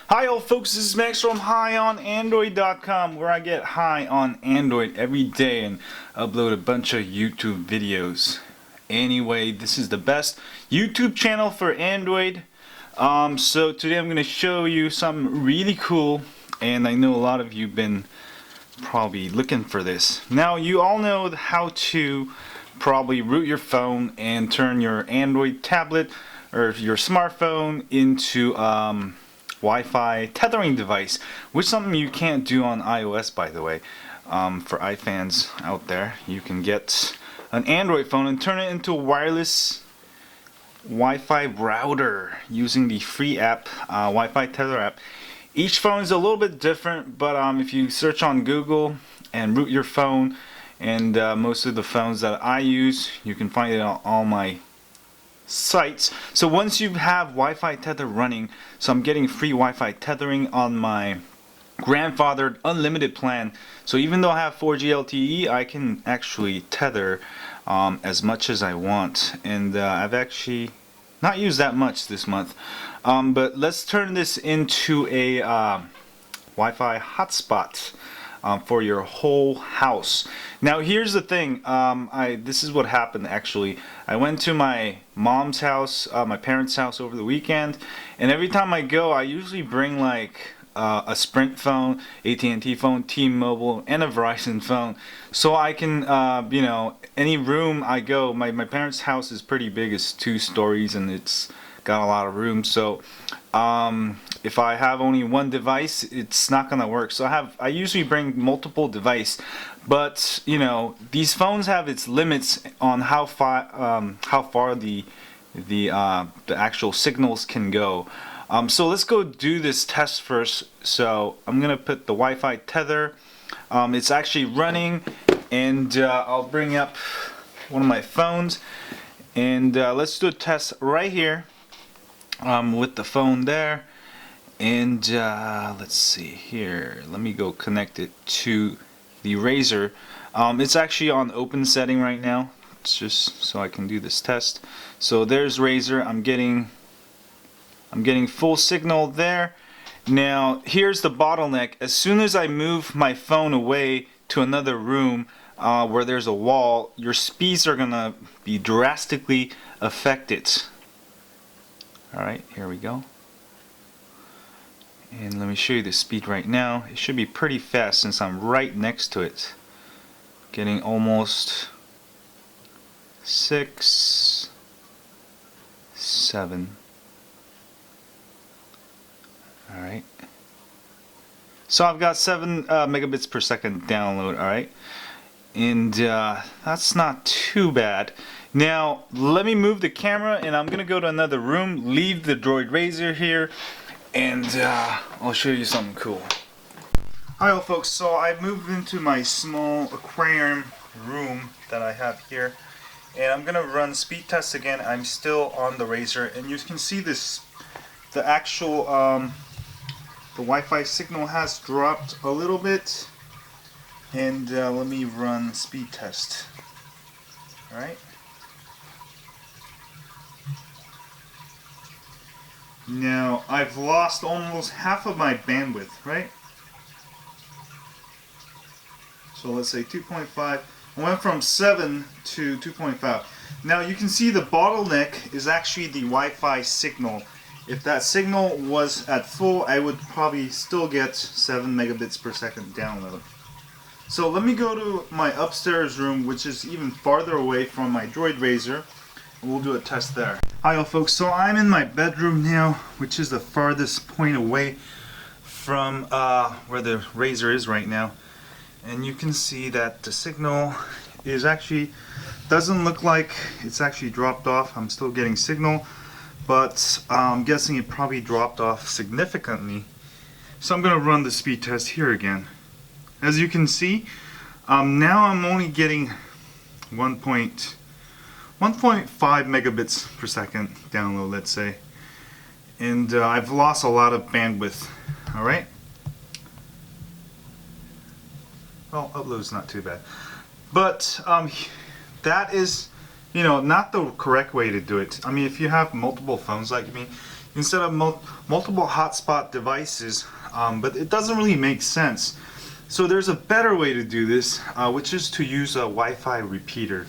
Hi all folks, this is Max from HighOnAndroid.com, where I get high on Android every day and upload a bunch of YouTube videos. Anyway, this is the best YouTube channel for Android. So today I'm going to show you something really cool, and I know a lot of you have been probably looking for this. Now, you all know how to probably root your phone and turn your Android tablet or your smartphone into Wi-Fi tethering device, which is something you can't do on iOS, by the way. For iFans out there, you can get an Android phone and turn it into a wireless Wi-Fi router using the free app, Wi-Fi Tether app. Each phone is a little bit different, but if you search on Google and root your phone, and most of the phones that I use, you can find it on all my sites. So once you have Wi-Fi Tether running, so I'm getting free Wi-Fi tethering on my grandfathered unlimited plan. So even though I have 4G LTE, I can actually tether as much as I want, and I've actually not used that much this month. But let's turn this into a Wi-Fi hotspot for your whole house. Now here's the thing, this is what happened actually. I went to my mom's house, my parents' house over the weekend, and every time I go I usually bring like a Sprint phone, AT&T phone, T-Mobile, and a Verizon phone, so I can, you know, any room I go, my parents' house is pretty big, it's 2 stories and it's got a lot of room, so if I have only one device, it's not gonna work. So I usually bring multiple devices, but you know, these phones have its limits on how far the actual signals can go. So let's go do this test first. So I'm gonna put the Wi-Fi tether. It's actually running, and I'll bring up one of my phones, and let's do a test right here with the phone there. And let's see here, let me go connect it to the Razer. It's actually on open setting right now. It's just so I can do this test. So there's Razer. I'm getting full signal there. Now here's the bottleneck. As soon as I move my phone away to another room where there's a wall, your speeds are gonna be drastically affected. Alright, here we go. And let me show you the speed right now. It should be pretty fast since I'm right next to it. Getting almost 6, 7. Alright. So I've got 7 megabits per second download, alright? And that's not too bad. Now let me move the camera and I'm gonna go to another room, leave the Droid Razer here, and I'll show you something cool. Hi folks, so I moved into my small aquarium room that I have here, and I'm gonna run speed tests again. I'm still on the Razer, and you can see this, the actual the Wi-Fi signal has dropped a little bit, and let me run speed test. Alright. Now I've lost almost half of my bandwidth, right? So let's say 2.5. I went from 7 to 2.5. Now you can see the bottleneck is actually the Wi-Fi signal. If that signal was at full, I would probably still get 7 megabits per second download. So let me go to my upstairs room, which is even farther away from my Droid Razer, and we'll do a test there. Hi all folks, so I'm in my bedroom now, which is the farthest point away from where the Razer is right now. And you can see that the signal is actually, doesn't look like it's actually dropped off. I'm still getting signal, but I'm guessing it probably dropped off significantly. So I'm going to run the speed test here again. As you can see, now I'm only getting 1.5 megabits per second download, let's say, and I've lost a lot of bandwidth. Alright, well, upload's not too bad, but that is, you know, not the correct way to do it. I mean, if you have multiple phones like me, instead of multiple hotspot devices, but it doesn't really make sense. So there's a better way to do this, which is to use a Wi-Fi repeater.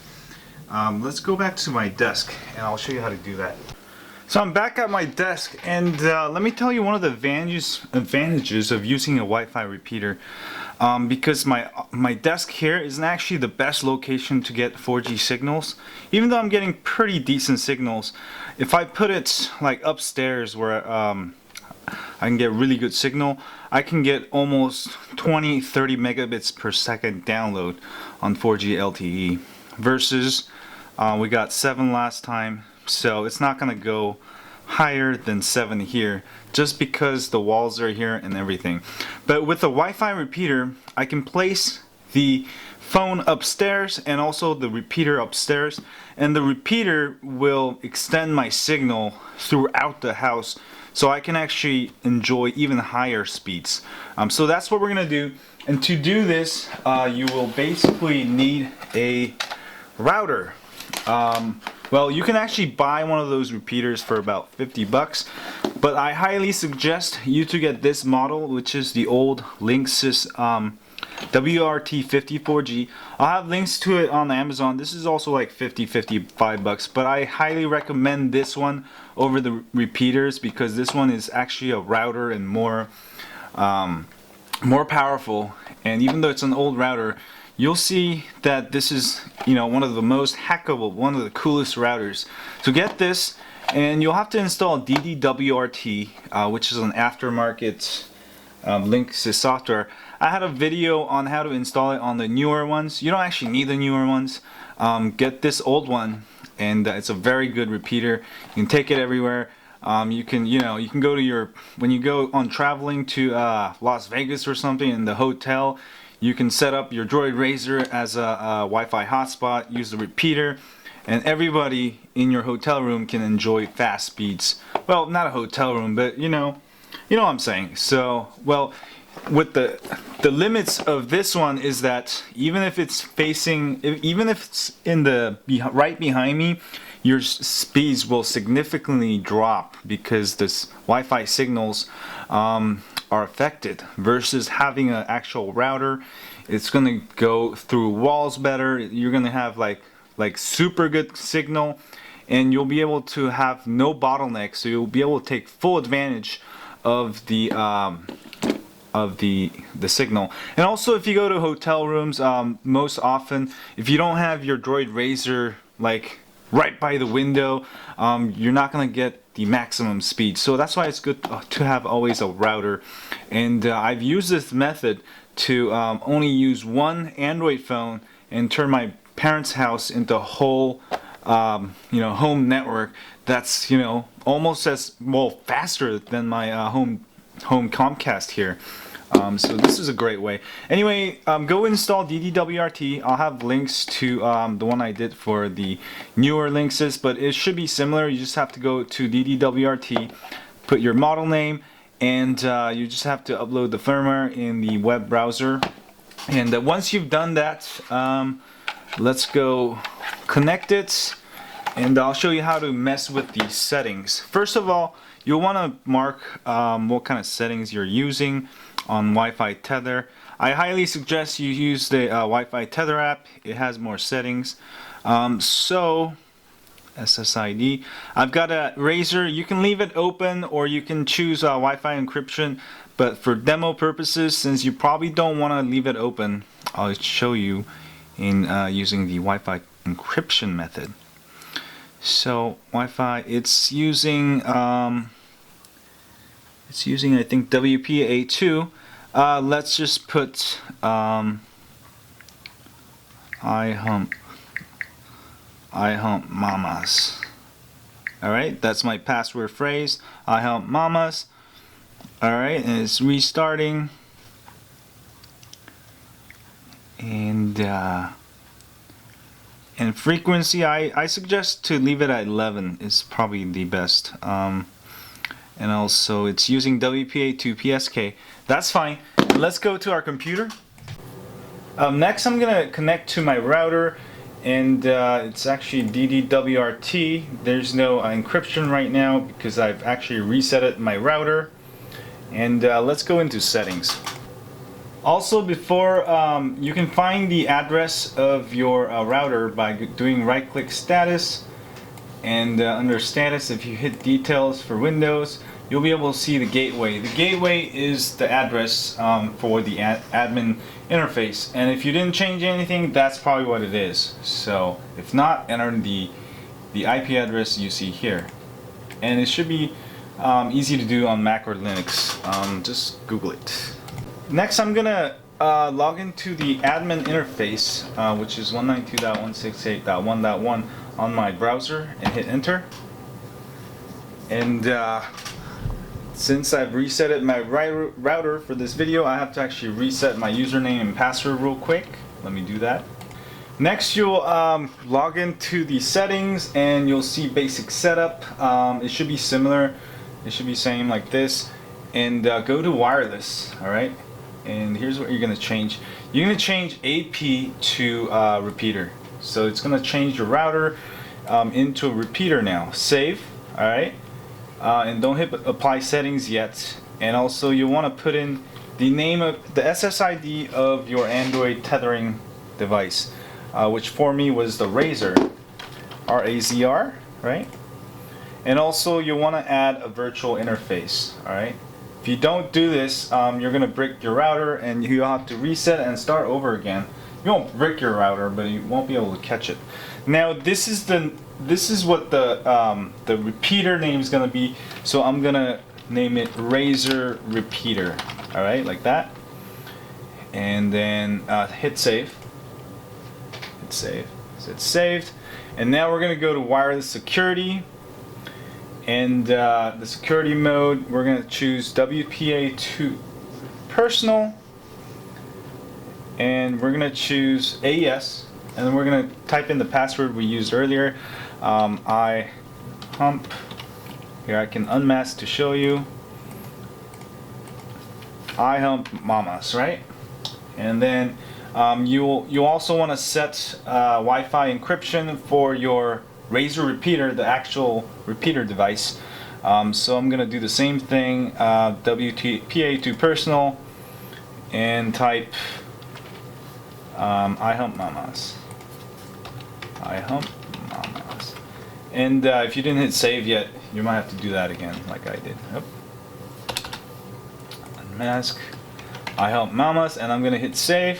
Let's go back to my desk and I'll show you how to do that. So I'm back at my desk, and let me tell you one of the advantages of using a Wi-Fi repeater, because my desk here isn't actually the best location to get 4G signals. Even though I'm getting pretty decent signals, if I put it like upstairs where I can get really good signal, I can get almost 20-30 megabits per second download on 4G LTE versus we got 7 last time. So it's not gonna go higher than 7 here just because the walls are here and everything. But with the Wi-Fi repeater, I can place the phone upstairs and also the repeater upstairs, and the repeater will extend my signal throughout the house so I can actually enjoy even higher speeds. So that's what we're gonna do. And to do this, you will basically need a router. Well, you can actually buy one of those repeaters for about 50 bucks, but I highly suggest you to get this model, which is the old Linksys WRT54G. I'll have links to it on Amazon. This is also like 55 bucks, but I highly recommend this one over the repeaters because this one is actually a router and more powerful. And even though it's an old router, you'll see that this is, one of the most hackable, one of the coolest routers. So get this, and you'll have to install DDWRT, which is an aftermarket Linksys software. I had a video on how to install it on the newer ones. You don't actually need the newer ones. Get this old one, and it's a very good repeater. You can take it everywhere. You can go to when you go on traveling to Las Vegas or something in the hotel, you can set up your Droid Razor as a Wi-Fi hotspot, use the repeater, and everybody in your hotel room can enjoy fast speeds. Well, not a hotel room, but you know what I'm saying. So, well, with the limits of this one is that even if it's in the right behind me, your speeds will significantly drop because this Wi-Fi signals are affected versus having an actual router. It's gonna go through walls better. You're gonna have like super good signal, and you'll be able to have no bottlenecks. So you'll be able to take full advantage of the signal. And also, if you go to hotel rooms, most often, if you don't have your Droid Razor like right by the window, you're not gonna get the maximum speed. So that's why it's good to have always a router. And I've used this method to only use one Android phone and turn my parents' house into a whole home network that's almost as faster than my home Comcast here. So this is a great way. Anyway, go install DDWRT. I'll have links to the one I did for the newer Linksys, but it should be similar. You just have to go to DDWRT, put your model name, and you just have to upload the firmware in the web browser. And once you've done that, let's go connect it, and I'll show you how to mess with the settings. First of all, you'll want to mark what kind of settings you're using on Wi-Fi Tether. I highly suggest you use the Wi-Fi Tether app. It has more settings. So SSID. I've got a Razor. You can leave it open or you can choose Wi-Fi encryption. But for demo purposes, since you probably don't want to leave it open, I'll show you in using the Wi-Fi encryption method. So Wi-Fi, it's using I think WPA2. Let's just put I hump mamas. Alright, that's my password phrase. I hump mamas. Alright, and it's restarting. And frequency, I suggest to leave it at 11 is probably the best. And also it's using WPA2 PSK. That's fine. Let's go to our computer. Next I'm gonna connect to my router, and it's actually DDWRT. There's no encryption right now because I've actually reset it in my router. And let's go into settings. Also, before you can find the address of your router by doing right-click status, and under status, if you hit details for Windows, you'll be able to see the gateway. The gateway is the address for the admin interface, and if you didn't change anything, that's probably what it is. So if not, enter the IP address you see here, and it should be easy to do on Mac or Linux. Just Google it. Next, I'm gonna log into the admin interface, which is 192.168.1.1 on my browser, and hit enter. And since I've reset it my router for this video, I have to actually reset my username and password real quick. Let me do that. Next, you'll log into the settings and you'll see basic setup. It should be similar. It should be same like this. And go to wireless, alright? And here's what you're going to change. You're going to change AP to repeater. So it's going to change your router into a repeater now. Save, alright? And don't hit apply settings yet. And also you want to put in the name of the SSID of your Android tethering device, which for me was the Razr, R-A-Z-R, right? And also you want to add a virtual interface, alright? If you don't do this, you're going to brick your router and you'll have to reset and start over again. You won't brick your router, but you won't be able to catch it. Now this is what the repeater name is going to be. So I'm going to name it Razr Repeater. All right, like that. And then hit save. Hit save. So it's saved. And now we're going to go to wireless security. And the security mode, we're going to choose WPA2 personal. And we're going to choose AES, and then we're going to type in the password we used earlier. I hump. Here I can unmask to show you. I hump mamas, right? And then you also want to set Wi-Fi encryption for your Razr repeater, the actual repeater device. So I'm going to do the same thing. WPA2 personal, and type I hump mamas. I hump mamas. And if you didn't hit save yet, you might have to do that again, like I did. Yep. Unmask. I hump mamas, and I'm gonna hit save.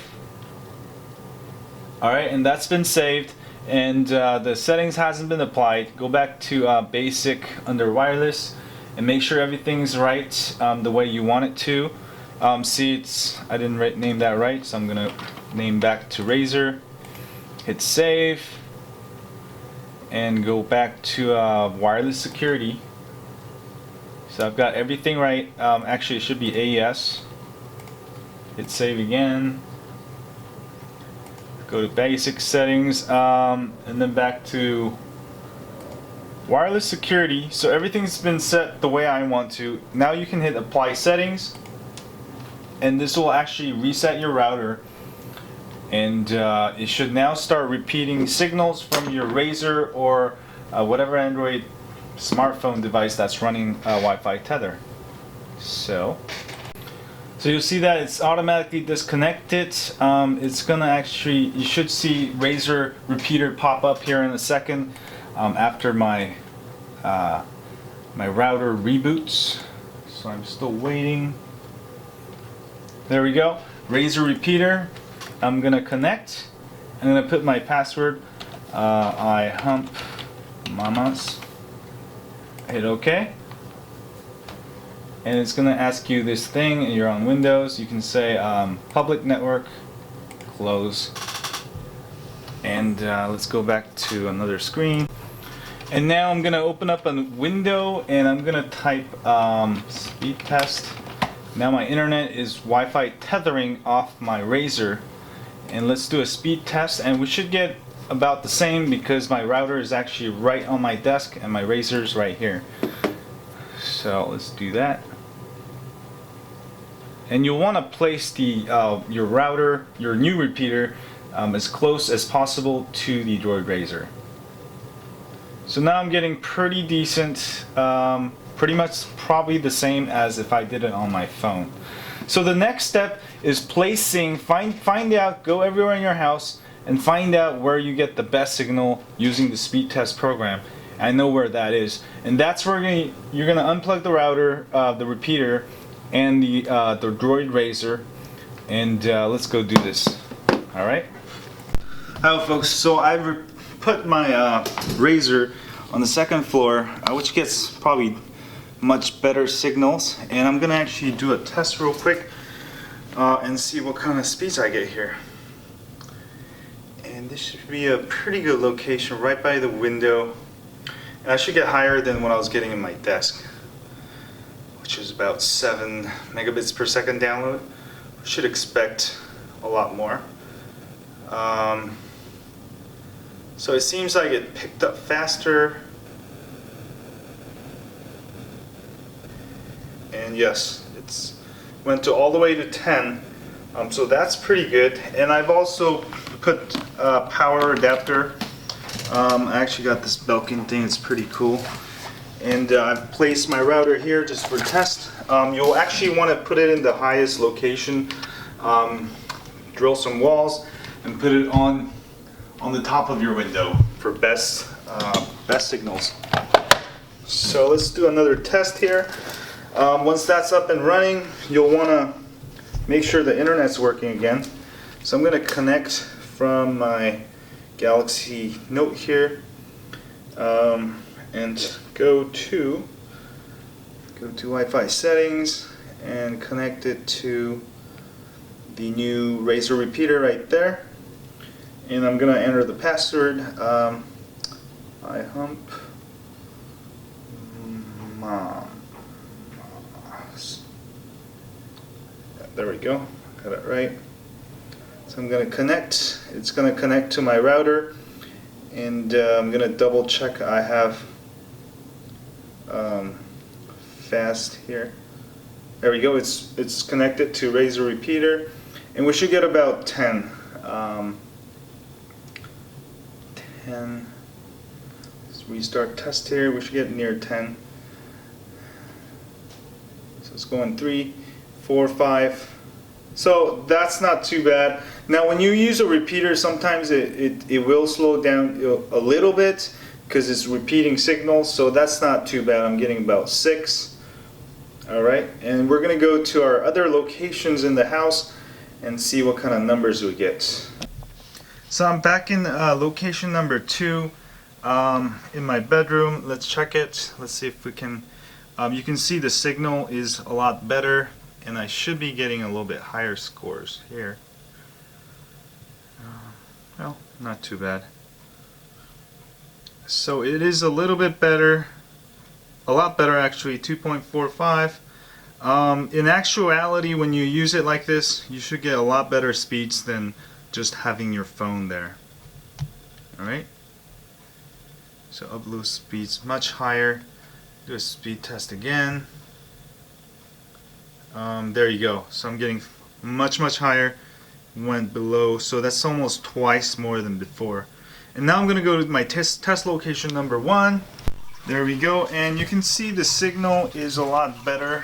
Alright, and that's been saved, and the settings hasn't been applied. Go back to basic under wireless and make sure everything's right the way you want it to. See, I didn't name that right, so I'm gonna name back to Razr. Hit save and go back to wireless security. So I've got everything right. Actually, it should be AES. Hit save again. Go to basic settings, and then back to wireless security. So everything's been set the way I want to. Now you can hit apply settings, and this will actually reset your router, and it should now start repeating signals from your Razr or whatever Android smartphone device that's running Wi-Fi Tether. So you'll see that it's automatically disconnected. It's gonna actually, you should see Razr repeater pop up here in a second after my my router reboots. So I'm still waiting. There we go. Razr repeater. I'm gonna connect. I'm gonna put my password. I hump mamas. Hit OK. And it's gonna ask you this thing, and you're on Windows. You can say public network, close. And let's go back to another screen. And now I'm gonna open up a window, and I'm gonna type speed test. Now my internet is Wi-Fi tethering off my Razr, and let's do a speed test, and we should get about the same because my router is actually right on my desk and my Razr's right here. So let's do that. And you'll want to place the your router, your new repeater, as close as possible to the Android Razor. So now I'm getting pretty decent, pretty much probably the same as if I did it on my phone. So the next step is placing, find out, go everywhere in your house and find out where you get the best signal using the speed test program. I know where that is, and that's where you're gonna unplug the router, the repeater, and the Android Razor, and let's go do this. All right. Hello, folks. So I've put my Razor on the second floor, which gets probably much better signals, and I'm gonna actually do a test real quick and see what kind of speeds I get here. And this should be a pretty good location right by the window. And I should get higher than what I was getting in my desk, which is about 7 megabits per second download. Should expect a lot more. So it seems like it picked up faster. And yes, it's went to all the way to 10. So that's pretty good. And I've also put a power adapter. I actually got this Belkin thing, it's pretty cool. And I've placed my router here just for test. You'll actually want to put it in the highest location, drill some walls, and put it on the top of your window for best signals. So let's do another test here. Once that's up and running, you'll want to make sure the internet's working again. So I'm going to connect from my Galaxy Note here, and go to Wi-Fi settings and connect it to the new Razor repeater right there. And I'm gonna enter the password. iHump mom. There we go. Got it right. So I'm going to connect. It's going to connect to my router, and I'm going to double check I have fast here. There we go. It's connected to Razor repeater, and we should get about 10. 10. Let's restart test here. We should get near 10. So it's going 3, 4, 5. So that's not too bad. Now when you use a repeater, sometimes it will slow down a little bit because it's repeating signals, so that's not too bad. I'm getting about 6. Alright, and we're going to go to our other locations in the house and see what kind of numbers we get. So I'm back in location number 2 in my bedroom. Let's check it. Let's see if we can, you can see the signal is a lot better, and I should be getting a little bit higher scores here. Well, not too bad. So it is a little bit better, a lot better actually, 2.45. In actuality, when you use it like this, you should get a lot better speeds than just having your phone there. Alright? So upload speeds much higher. Do a speed test again. There you go. So I'm getting much higher. Went below, so that's almost twice more than before. And now I'm going to go to my test location number 1. There we go, and you can see the signal is a lot better.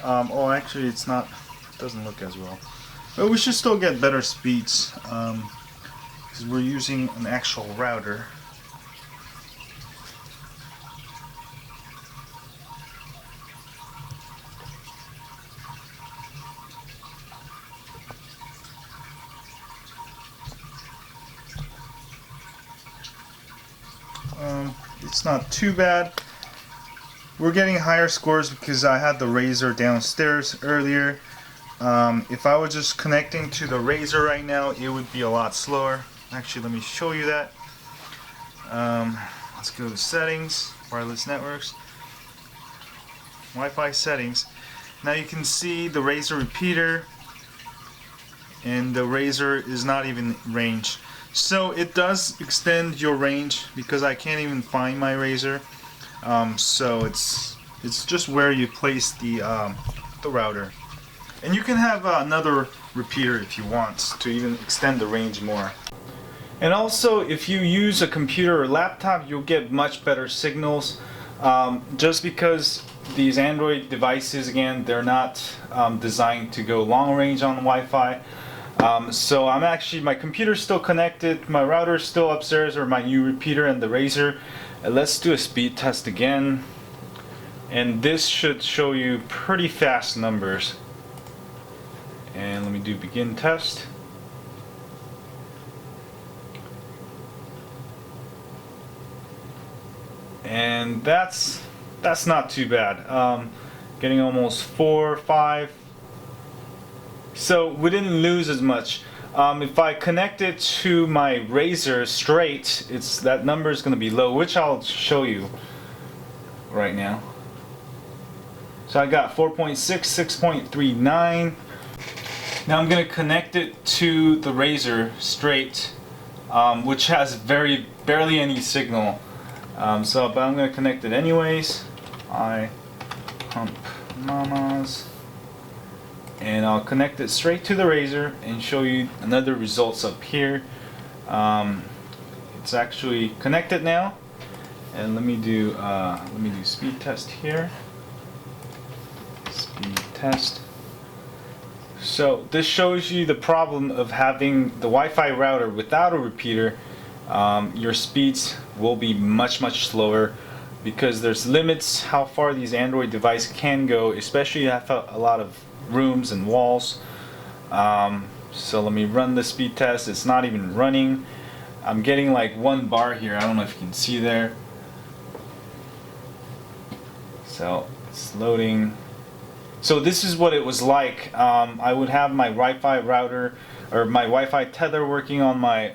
Oh, actually it's not, it doesn't look as well. But we should still get better speeds because we're using an actual router. It's not too bad. We're getting higher scores because I had the Razor downstairs earlier. If I was just connecting to the Razor right now, it would be a lot slower. Actually, let me show you that. Let's go to settings, wireless networks, Wi-Fi settings. Now you can see the Razor repeater, and the Razor is not even range. So it does extend your range because I can't even find my Razor. So it's just where you place the router. And you can have another repeater if you want to even extend the range more. And also, if you use a computer or laptop, you'll get much better signals. Just because these Android devices, again, they're not designed to go long range on Wi-Fi. So my computer's still connected, my router's still upstairs, or my new repeater and the Razer. Let's do a speed test again. And this should show you pretty fast numbers. And let me do begin test. And that's not too bad. Getting almost 4, 5. So we didn't lose as much. If I connect it to my Razer straight, that number is going to be low, which I'll show you right now. So I got 4.6, 6.39. Now I'm going to connect it to the Razer straight, which has barely any signal. But I'm going to connect it anyways. I pump mamas. And I'll connect it straight to the Razer and show you another results up here. It's actually connected now. And let me do speed test here. Speed test. So this shows you the problem of having the Wi-Fi router without a repeater. Your speeds will be much slower because there's limits how far these Android devices can go, especially if you have a lot of rooms and walls. So let me run the speed test. It's not even running. I'm getting like 1 bar here. I don't know if you can see there. So it's loading. So this is what it was like. I would have my Wi-Fi router or my Wi-Fi tether working on my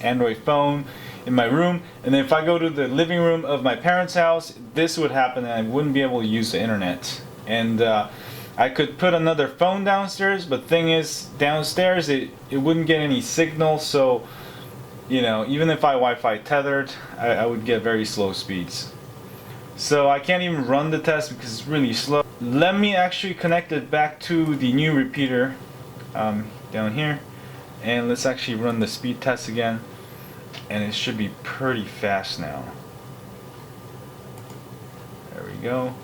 Android phone in my room, and then if I go to the living room of my parents' house, this would happen and I wouldn't be able to use the internet. And I could put another phone downstairs, but thing is, downstairs it wouldn't get any signal, so you know, even if I Wi-Fi tethered, I would get very slow speeds. So I can't even run the test because it's really slow. Let me actually connect it back to the new repeater down here, and let's actually run the speed test again, and it should be pretty fast now. There we go.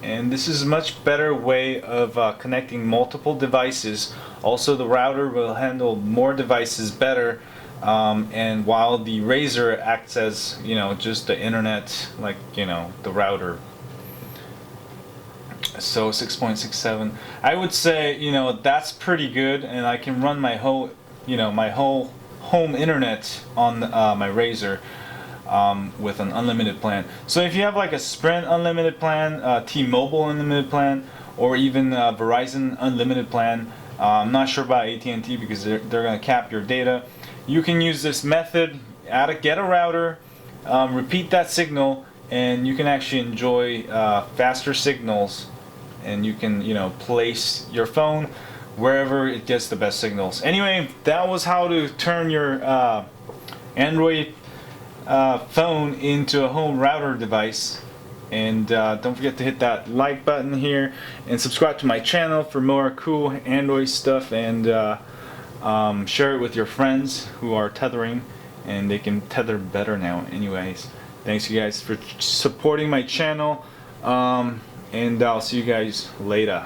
And this is a much better way of connecting multiple devices. Also, the router will handle more devices better, and while the Razer acts as, you know, just the internet, like, you know, the router. So 6.67, I would say, you know, that's pretty good, and I can run my whole, you know, my whole home internet on my Razer with an unlimited plan. So if you have like a Sprint unlimited plan, T-Mobile unlimited plan, or even Verizon unlimited plan, I'm not sure about AT&T because they're going to cap your data. You can use this method, get a router, repeat that signal, and you can actually enjoy faster signals, and you can, you know, place your phone wherever it gets the best signals. Anyway, that was how to turn your Android phone into a home router device. And don't forget to hit that like button here and subscribe to my channel for more cool Android stuff, and share it with your friends who are tethering, and they can tether better now. Anyways, thanks you guys for supporting my channel, and I'll see you guys later.